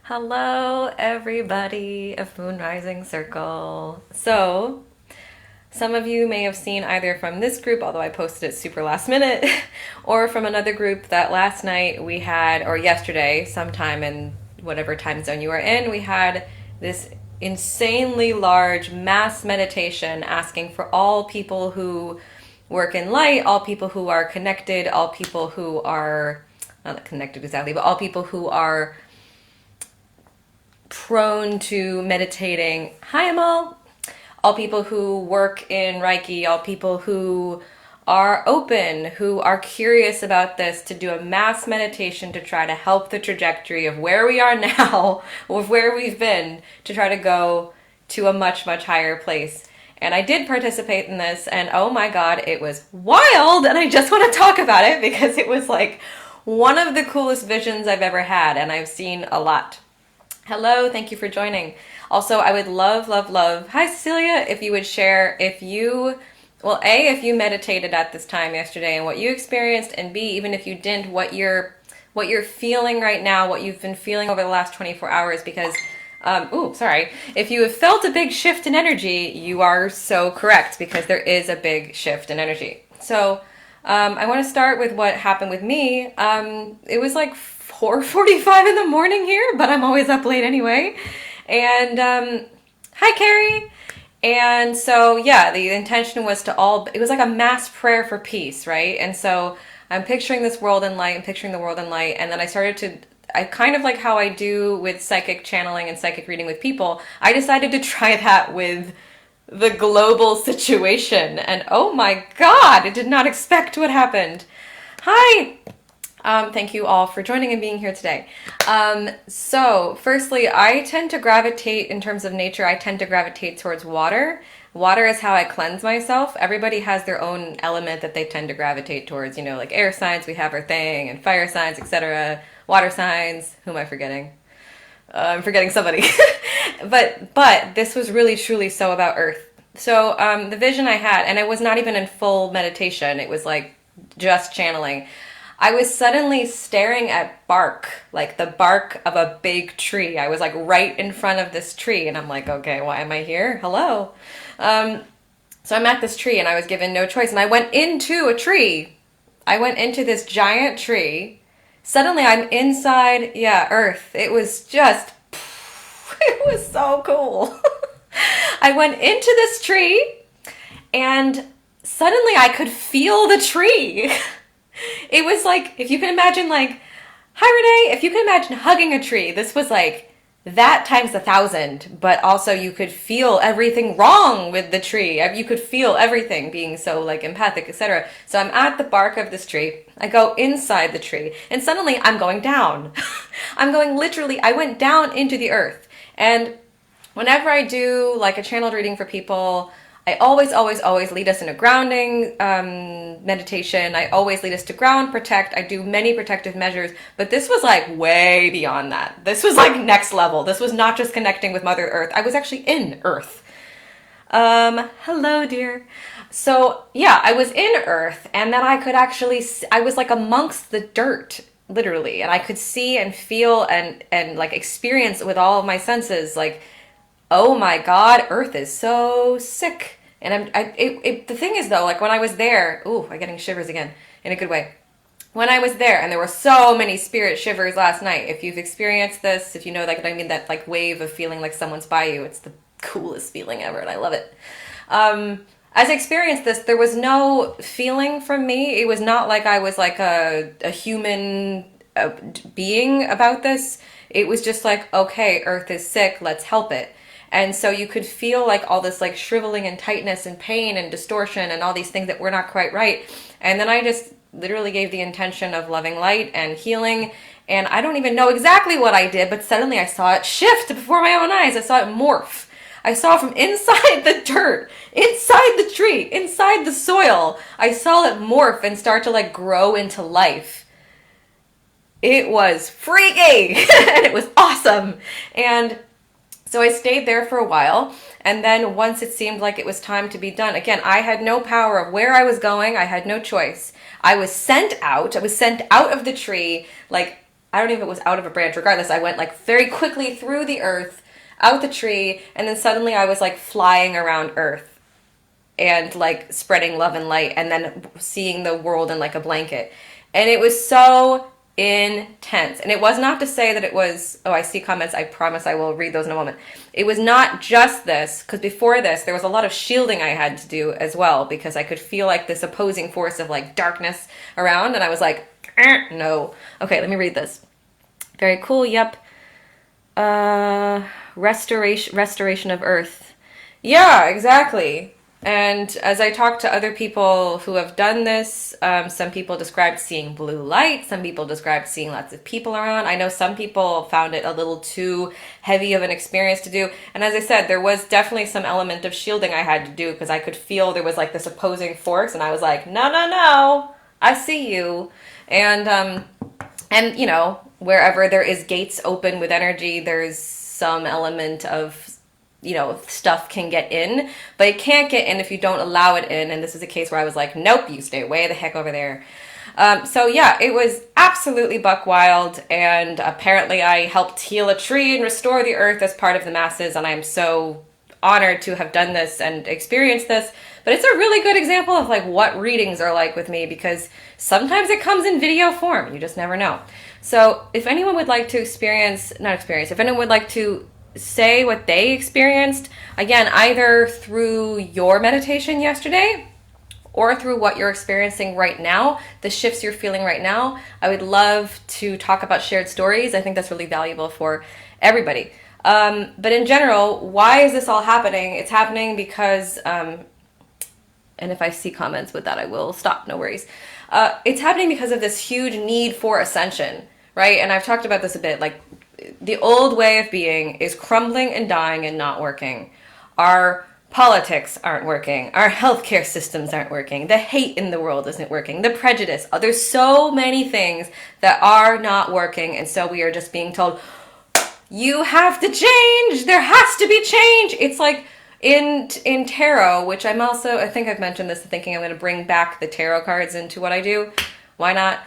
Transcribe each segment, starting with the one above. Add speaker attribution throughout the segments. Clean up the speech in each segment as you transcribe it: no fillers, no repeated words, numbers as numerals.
Speaker 1: Hello, everybody of Moon Rising Circle. So, some of you may have seen either from this group, although I posted it super last minute, or from another group that last night we had, or yesterday, sometime in whatever time zone you are in, we had this insanely large mass meditation asking for all people who work in light, all people who are connected, all people who are, not connected exactly, but all people who are prone to meditating. Hi, Amal. All people who work in Reiki, all people who are open, who are curious about this, to do a mass meditation to try to help the trajectory of where we are now, of where we've been, to try to go to a much, much higher place. And I did participate in this, and oh my god, it was wild, and I just want to talk about it because it was like one of the coolest visions I've ever had, and I've seen a lot. Hello, thank you for joining. Also, I would love, love, love, hi Cecilia, if you would share if you, well, A, if you meditated at this time yesterday and what you experienced, and B, even if you didn't, what you're feeling right now, what you've been feeling over the last 24 hours, because, if you have felt a big shift in energy, you are so correct, because there is a big shift in energy. So, I want to start with what happened with me. It was like 4:45 in the morning here, but I'm always up late anyway. And hi, Carrie. And so, yeah, the intention was it was like a mass prayer for peace, right? And so I'm picturing this world in light, and picturing the world in light. And then I kind of like how I do with psychic channeling and psychic reading with people, I decided to try that with the global situation. And oh my God, I did not expect what happened. Hi. Thank you all for joining and being here today. So firstly, I tend to gravitate, in terms of nature, I tend to gravitate towards water. Water is how I cleanse myself. Everybody has their own element that they tend to gravitate towards, like air signs, we have our thing, and fire signs, etc. Water signs, who am I forgetting? I'm forgetting somebody. But this was really truly so about Earth. So the vision I had, and it was not even in full meditation, it was like just channeling. I was suddenly staring at bark, like the bark of a big tree. I was like right in front of this tree, and I'm like, okay, why am I here? Hello. So I'm at this tree, and I was given no choice, and I went into a tree. I went into this giant tree. Suddenly I'm inside, Earth. It was just, it was so cool. I went into this tree, and suddenly I could feel the tree. It was like, if you can imagine, like, hi Renee, if you can imagine hugging a tree, this was like that times 1,000, but also you could feel everything wrong with the tree. You could feel everything being so like empathic, etc. So I'm at the bark of this tree. I go inside the tree, and suddenly I'm going down. I went down into the earth. And whenever I do like a channeled reading for people, I always, always, always lead us in a grounding meditation. I always lead us to ground, protect. I do many protective measures, but this was like way beyond that. This was like next level. This was not just connecting with Mother Earth. I was actually in Earth. Hello, dear. So yeah, I was in Earth, and then I was like amongst the dirt, literally, and I could see and feel and like experience with all of my senses, like, oh my God, Earth is so sick. And the thing is though, like when I was there, I'm getting shivers again, in a good way. When I was there, and there were so many spirit shivers last night. If you've experienced this, if you know, like, I mean, that like wave of feeling like someone's by you, it's the coolest feeling ever, and I love it. As I experienced this, there was no feeling from me. It was not like I was like a human being about this. It was just like, okay, Earth is sick, let's help it. And so you could feel like all this like shriveling and tightness and pain and distortion and all these things that were not quite right. And then I just literally gave the intention of loving light and healing. And I don't even know exactly what I did, but suddenly I saw it shift before my own eyes. I saw it morph. I saw from inside the dirt, inside the tree, inside the soil, I saw it morph and start to like grow into life. It was freaky and it was awesome. And so I stayed there for a while, and then once it seemed like it was time to be done, again, I had no power of where I was going. I had no choice. I was sent out of the tree. Like, I don't know if it was out of a branch. Regardless, I went like very quickly through the earth, out the tree, and then suddenly I was like flying around earth and like spreading love and light, and then seeing the world in like a blanket. And it was so intense. And it was not to say that it was, oh, I see comments. I promise I will read those in a moment. It was not just this, because before this, there was a lot of shielding I had to do as well, because I could feel like this opposing force of like darkness around. And I was like, no. Okay, let me read this. Very cool. Yep. Restoration of Earth. Yeah, exactly. And as I talked to other people who have done this, some people described seeing blue light. Some people described seeing lots of people around. I know some people found it a little too heavy of an experience to do. And as I said, there was definitely some element of shielding I had to do, because I could feel there was like this opposing force. And I was like, no, no, no, I see you. And you know, wherever there is gates open with energy, there's some element of, you know, stuff can get in, but it can't get in if you don't allow it in. And this is a case where I was like, nope, you stay way the heck over there. So yeah, it was absolutely buck wild. And apparently I helped heal a tree and restore the earth as part of the masses. And I'm so honored to have done this and experienced this. But it's a really good example of like what readings are like with me, because sometimes it comes in video form. You just never know. So if anyone would like to if anyone would like to say what they experienced, again, either through your meditation yesterday or through what you're experiencing right now, the shifts you're feeling right now, I would love to talk about shared stories. I think that's really valuable for everybody. But in general, why is this all happening? It's happening because, and if I see comments with that, I will stop, no worries. It's happening because of this huge need for ascension, right? And I've talked about this a bit, like, the old way of being is crumbling and dying and not working. Our politics aren't working. Our healthcare systems aren't working. The hate in the world isn't working. The prejudice. There's so many things that are not working. And so we are just being told, you have to change. There has to be change. It's like in tarot, which I think I've mentioned this, thinking I'm going to bring back the tarot cards into what I do. Why not?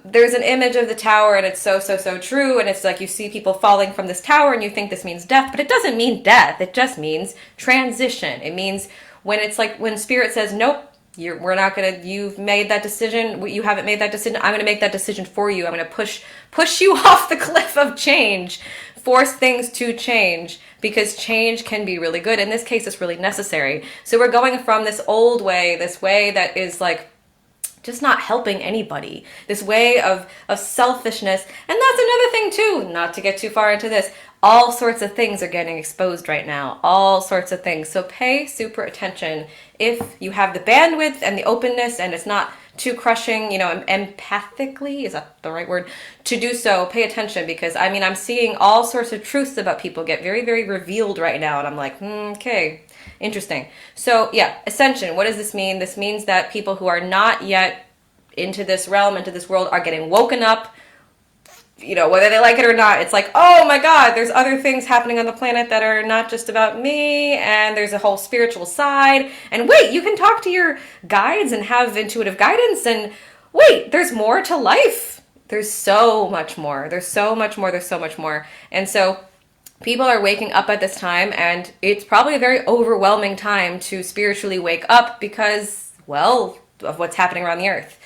Speaker 1: There's an image of the tower, and it's so true. And it's like you see people falling from this tower and you think this means death, but it doesn't mean death. It just means transition. It means when spirit says, nope, you've made that decision. You haven't made that decision. I'm going to make that decision for you. I'm going to push you off the cliff of change, force things to change, because change can be really good. In this case, it's really necessary. So we're going from this old way, this way that is like, just not helping anybody, this way of selfishness. And that's another thing too, not to get too far into this, all sorts of things are getting exposed right now, all sorts of things. So pay super attention if you have the bandwidth and the openness and it's not too crushing, you know, empathically, is that the right word, to do so. Pay attention, because I mean, I'm seeing all sorts of truths about people get very, very revealed right now. And I'm like, okay, interesting. So yeah, ascension, what does this mean? This means that people who are not yet into this realm, into this world, are getting woken up, you know, whether they like it or not. It's like, oh my God, there's other things happening on the planet that are not just about me, and there's a whole spiritual side. And wait, you can talk to your guides and have intuitive guidance, and wait, there's more to life. There's so much more. There's so much more. There's so much more. And so people are waking up at this time, and it's probably a very overwhelming time to spiritually wake up because, well, of what's happening around the earth.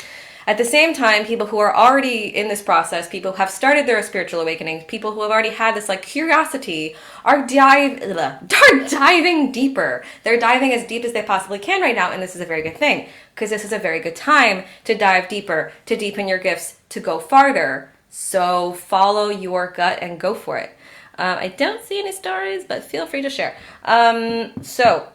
Speaker 1: At the same time, people who are already in this process, people who have started their spiritual awakening, people who have already had this like curiosity, are diving deeper. They're diving as deep as they possibly can right now, and this is a very good thing, because this is a very good time to dive deeper, to deepen your gifts, to go farther. So follow your gut and go for it. I don't see any stories, but feel free to share. So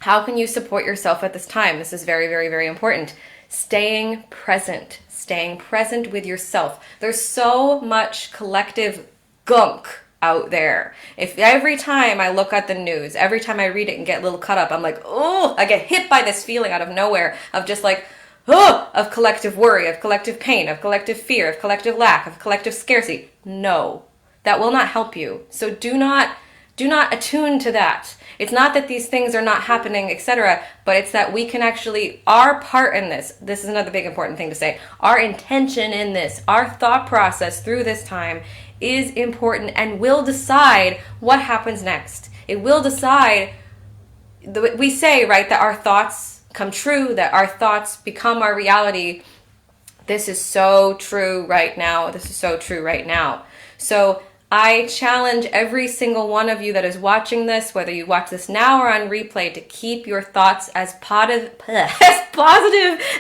Speaker 1: how can you support yourself at this time? This is very, very, very important. Staying present with yourself. There's so much collective gunk out there. If every time I look at the news, every time I read it and get a little caught up, I'm like, oh, I get hit by this feeling out of nowhere of just like, oh, of collective worry, of collective pain, of collective fear, of collective lack, of collective scarcity. No, that will not help you. So do not attune to that. It's not that these things are not happening, etc., but it's that we can actually, our part in this is another big important thing to say, our intention in this, our thought process through this time is important and will decide what happens next. It will decide, we say, right, that our thoughts come true, that our thoughts become our reality. This is so true right now. This is so true right now. So I challenge every single one of you that is watching this, whether you watch this now or on replay, to keep your thoughts as positive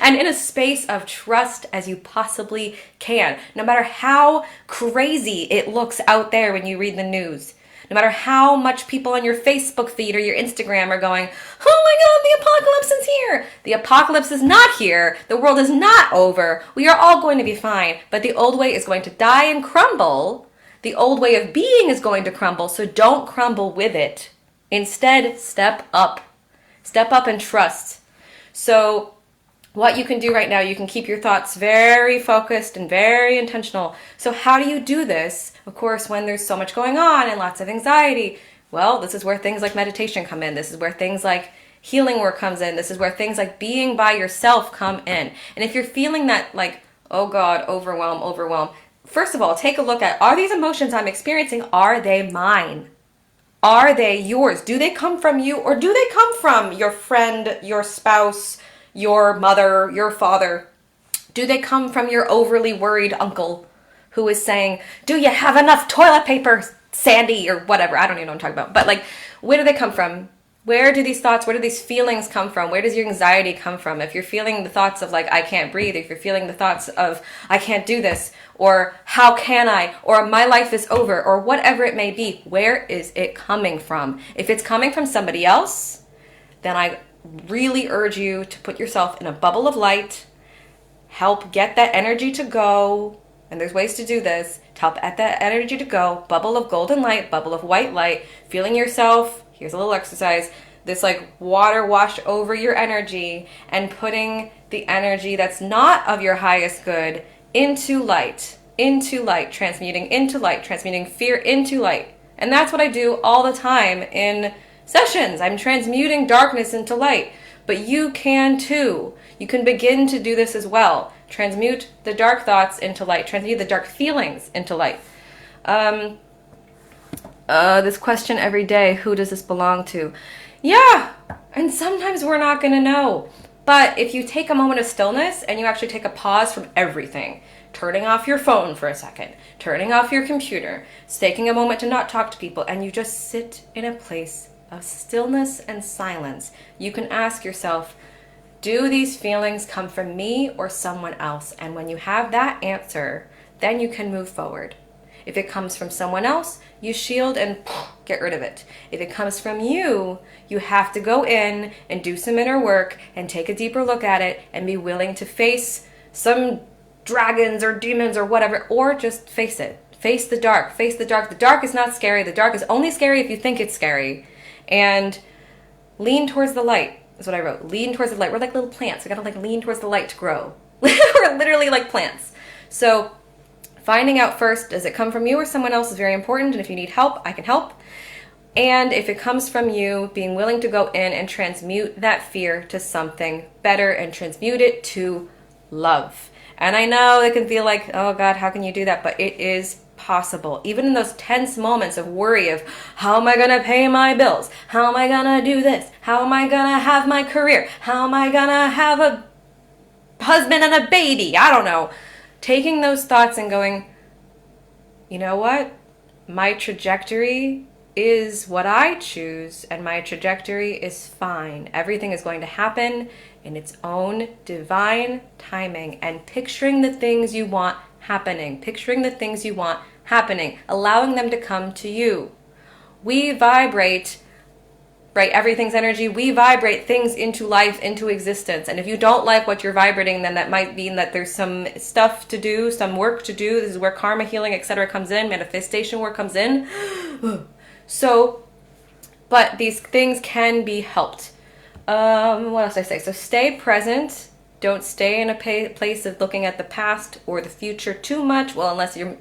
Speaker 1: and in a space of trust as you possibly can. No matter how crazy it looks out there when you read the news, no matter how much people on your Facebook feed or your Instagram are going, oh my God, the apocalypse is here. The apocalypse is not here. The world is not over. We are all going to be fine. But the old way is going to die and crumble. The old way of being is going to crumble. So don't crumble with it. Instead, step up. Step up and trust. So what you can do right now, you can keep your thoughts very focused and very intentional. So how do you do this? Of course, when there's so much going on and lots of anxiety, well, this is where things like meditation come in. This is where things like healing work comes in. This is where things like being by yourself come in. And if you're feeling that like, oh God, overwhelm, first of all, take a look at, are these emotions I'm experiencing, are they mine? Are they yours? Do they come from you, or do they come from your friend, your spouse, your mother, your father? Do they come from your overly worried uncle who is saying, do you have enough toilet paper, Sandy, or whatever? I don't even know what I'm talking about. But like, where do they come from? Where do these thoughts, where do these feelings come from? Where does your anxiety come from? If you're feeling the thoughts of like, I can't breathe, if you're feeling the thoughts of, I can't do this, or how can I, or my life is over, or whatever it may be, where is it coming from? If it's coming from somebody else, then I really urge you to put yourself in a bubble of light, help get that energy to go, and there's ways to do this, to help get that energy to go, bubble of golden light, bubble of white light, feeling yourself, here's a little exercise, this like water wash over your energy and putting the energy that's not of your highest good into light, transmuting fear into light. And that's what I do all the time in sessions. I'm transmuting darkness into light, but you can too. You can begin to do this as well. Transmute the dark thoughts into light. Transmute the dark feelings into light. This question every day, who does this belong to? Yeah, and sometimes we're not going to know. But if you take a moment of stillness and you actually take a pause from everything, turning off your phone for a second, turning off your computer, taking a moment to not talk to people, and you just sit in a place of stillness and silence, you can ask yourself, do these feelings come from me or someone else? And when you have that answer, then you can move forward. If it comes from someone else, you shield and get rid of it. If it comes from you, you have to go in and do some inner work and take a deeper look at it and be willing to face some dragons or demons or whatever, or just face it. Face the dark. Face the dark. The dark is not scary. The dark is only scary if you think it's scary. And lean towards the light is what I wrote. Lean towards the light. We're like little plants. We gotta like lean towards the light to grow. We're literally like plants. So finding out first, does it come from you or someone else is very important. And if you need help, I can help. And if it comes from you, being willing to go in and transmute that fear to something better and transmute it to love. And I know it can feel like, oh God, how can you do that? But it is possible. Even in those tense moments of worry of, how am I going to pay my bills? How am I going to do this? How am I going to have my career? How am I going to have a husband and a baby? I don't know. Taking those thoughts and going, you know what? My trajectory is what I choose, and my trajectory is fine. Everything is going to happen in its own divine timing, and picturing the things you want happening, allowing them to come to you. We vibrate, right? Everything's energy. We vibrate things into life, into existence. And if you don't like what you're vibrating, then that might mean that there's some stuff to do, some work to do. This is where karma healing, etc. comes in, manifestation work comes in. So, but these things can be helped. What else did I say? So stay present. Don't stay in a place of looking at the past or the future too much. Well, unless you're,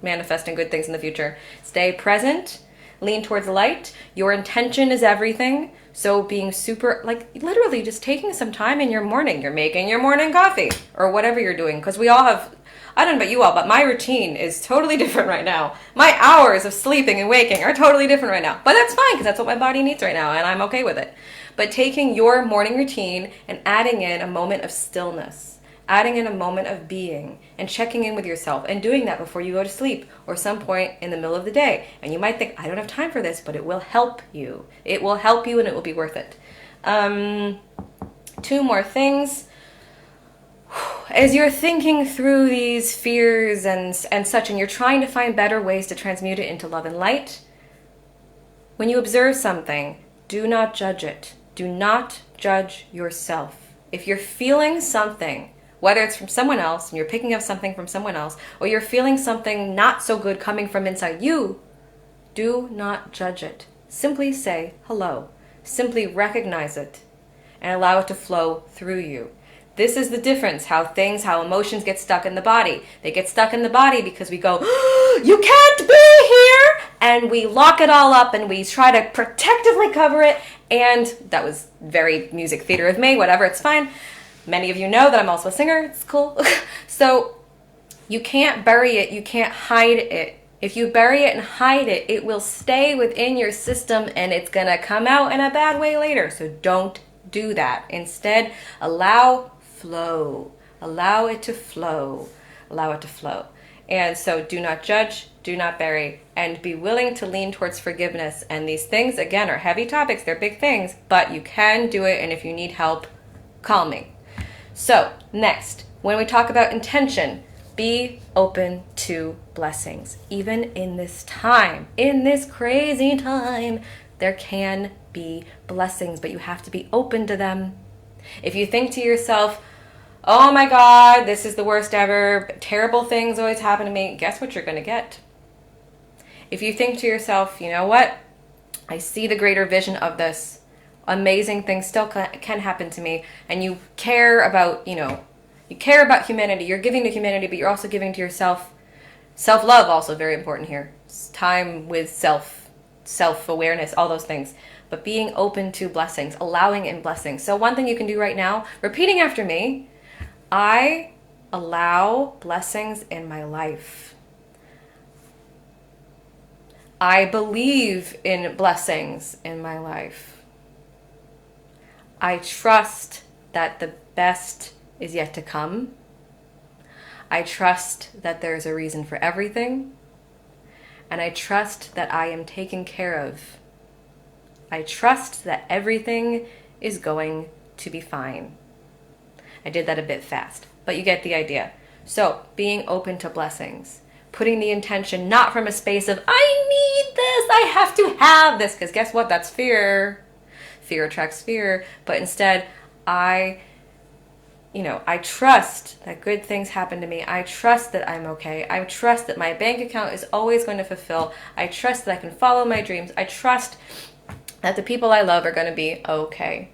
Speaker 1: manifesting good things in the future. Stay present. lean towards light. Your intention is everything. So being super, like literally just taking some time in your morning. You're making your morning coffee or whatever you're doing. Because we all have, I don't know about you all, but my routine is totally different right now. My hours of sleeping and waking are totally different right now. But that's fine because that's what my body needs right now and I'm okay with it. But taking your morning routine and adding in a moment of stillness, adding in a moment of being and checking in with yourself and doing that before you go to sleep or some point in the middle of the day. And you might think, I don't have time for this, but it will help you. It will help you and it will be worth it. 2 more things. As you're thinking through these fears and such, and you're trying to find better ways to transmute it into love and light, when you observe something, do not judge it. Do not judge yourself. If you're feeling something, whether it's from someone else and you're picking up something from someone else, or you're feeling something not so good coming from inside you, do not judge it. Simply say hello. Simply recognize it and allow it to flow through you. This is the difference, how emotions get stuck in the body. They get stuck in the body because we go, oh, you can't be here! And we lock it all up and we try to protectively cover it. And that was very music theater of me, whatever, it's fine. Many of you know that I'm also a singer, it's cool. So you can't bury it, you can't hide it. If you bury it and hide it, it will stay within your system and it's gonna come out in a bad way later. So don't do that. Instead, allow flow. Allow it to flow. Allow it to flow. And so do not judge, do not bury, and be willing to lean towards forgiveness. And these things, again, are heavy topics. They're big things, but you can do it. And if you need help, call me. So next, when we talk about intention, be open to blessings. Even in this time, in this crazy time, there can be blessings, but you have to be open to them. If you think to yourself, oh my God, this is the worst ever, terrible things always happen to me, guess what you're going to get? If you think to yourself, you know what, I see the greater vision of this, amazing things still can happen to me, and you care about, you care about humanity, you're giving to humanity, but you're also giving to yourself. Self-love, also very important here. Time with self-awareness, all those things. But being open to blessings, allowing in blessings. So one thing you can do right now, repeating after me, I allow blessings in my life. I believe in blessings in my life. I trust that the best is yet to come. I trust that there's a reason for everything. And I trust that I am taken care of. I trust that everything is going to be fine. I did that a bit fast, but you get the idea. So, being open to blessings. Putting the intention not from a space of, I need this, I have to have this, because guess what? That's fear. Fear attracts fear. But instead, I trust that good things happen to me. I trust that I'm okay. I trust that my bank account is always going to fulfill. I trust that I can follow my dreams. I trust that the people I love are going to be okay.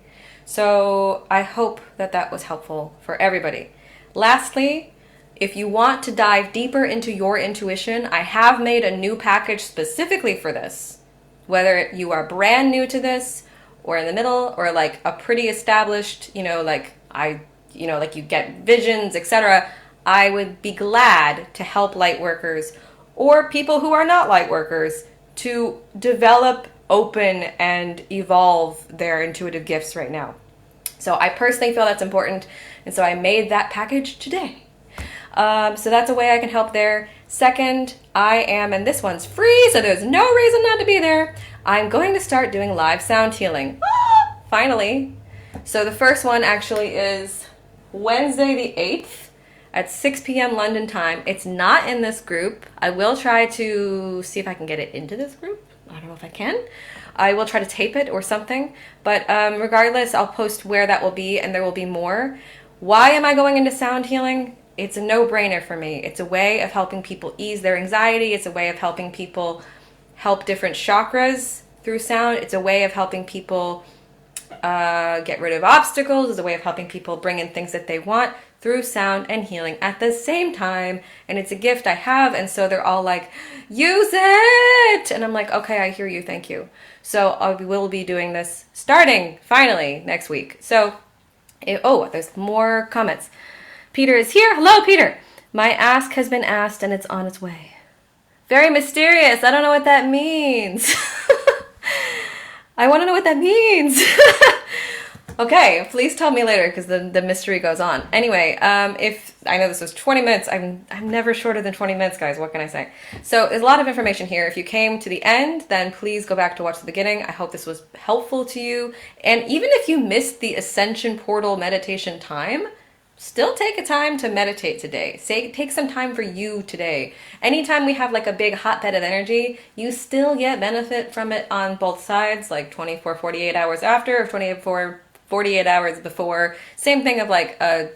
Speaker 1: So I hope that that was helpful for everybody. Lastly, if you want to dive deeper into your intuition, I have made a new package specifically for this. Whether you are brand new to this or in the middle or like a pretty established, like you get visions, etc. I would be glad to help light workers or people who are not light workers to develop, open, and evolve their intuitive gifts right now. So I personally feel that's important, and so I made that package today. So that's a way I can help there. Second, I am, and this one's free, so there's no reason not to be there. I'm going to start doing live sound healing. Finally. So the first one actually is Wednesday the 8th at 6 p.m. London time. It's not in this group. I will try to see if I can get it into this group. I don't know if I can. I will try to tape it or something. But regardless, I'll post where that will be, and there will be more. Why am I going into sound healing? It's a no-brainer for me. It's a way of helping people ease their anxiety. It's a way of helping people help different chakras through sound. It's a way of helping people get rid of obstacles. It's a way of helping people bring in things that they want through sound and healing at the same time. And it's a gift I have, and so they're all like, use it! it. And I'm like, okay, I hear you. Thank you. So I will be doing this starting finally next week. So, there's more comments. Peter is here. Hello, Peter. My ask has been asked and it's on its way. Very mysterious. I don't know what that means. I want to know what that means. Okay, please tell me later because the mystery goes on. Anyway, if I know this was 20 minutes, I'm never shorter than 20 minutes, guys. What can I say? So there's a lot of information here. If you came to the end, then please go back to watch the beginning. I hope this was helpful to you. And even if you missed the Ascension Portal meditation time, still take a time to meditate today. Take some time for you today. Anytime we have like a big hotbed of energy, you still get benefit from it on both sides, like 24, 48 hours after, or 24, 48 hours before. Same thing of like a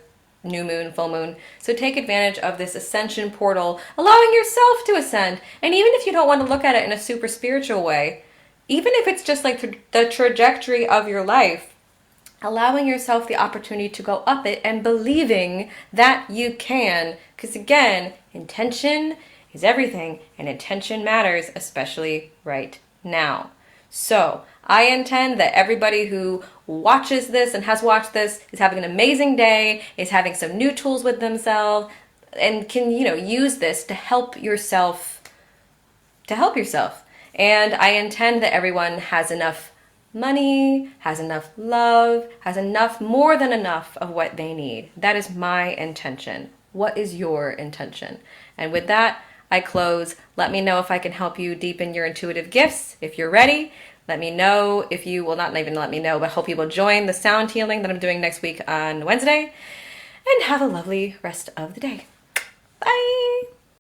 Speaker 1: new moon, full moon. So take advantage of this ascension portal, allowing yourself to ascend. And even if you don't want to look at it in a super spiritual way, even if it's just like the trajectory of your life, allowing yourself the opportunity to go up it and believing that you can. Because again, intention is everything and intention matters, especially right now. So I intend that everybody who watches this and has watched this is having an amazing day, is having some new tools with themselves, and can, use this to help yourself. And I intend that everyone has enough money, has enough love, has enough, more than enough of what they need. That is my intention. What is your intention? And with that, I close. Let me know if I can help you deepen your intuitive gifts. If you're ready, let me know. If you will not even let me know, but hope you will join the sound healing that I'm doing next week on Wednesday. And have a lovely rest of the day. Bye.